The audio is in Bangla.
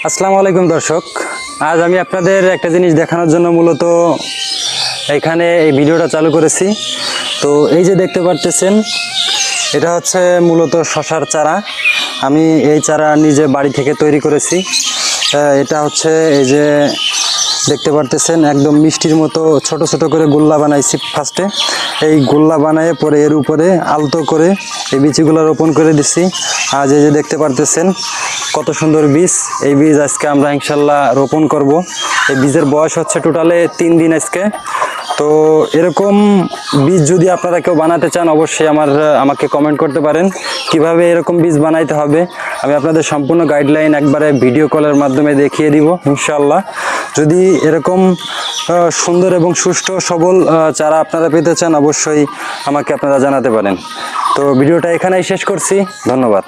আসসালামু আলাইকুম দর্শক, আজ আমি আপনাদের একটা জিনিস দেখানোর জন্য মূলত এখানে এই ভিডিওটা চালু করেছি। তো এই যে দেখতে পারতেছেন, এটা হচ্ছে মূলত শশার চারা। আমি এই চারা নিজে বাড়ি থেকে তৈরি করেছি। এটা হচ্ছে এই যে দেখতে পারতেছেন, একদম মিষ্টির মতো ছোট ছোট করে গোল্লা বানাইছি ফার্স্টে। এই গোল্লা বানায় পরে এর উপরে আলতো করে এই বীজগুলো রোপণ করে দিছি। আজ এই যে দেখতে পারতেছেন কত সুন্দর বীজ। এই বীজ আজকে আমরা ইনশাল্লাহ রোপণ করব। এই বীজের বয়স হচ্ছে টোটালে 3 দিন আজকে। তো এরকম বীজ যদি আপনারা কেউ বানাতে চান, অবশ্যই আমাকে কমেন্ট করতে পারেন কিভাবে এরকম বীজ বানাইতে হবে। আমি আপনাদের সম্পূর্ণ গাইডলাইন একবারে ভিডিও কলের মাধ্যমে দেখিয়ে দিব ইনশাল্লাহ। যদি এরকম সুন্দর এবং সুষ্ঠু সবল চারা আপনারা পেতে চান, অবশ্যই আমাকে আপনারা জানাতে পারেন। তো ভিডিওটা এখানেই শেষ করছি, ধন্যবাদ।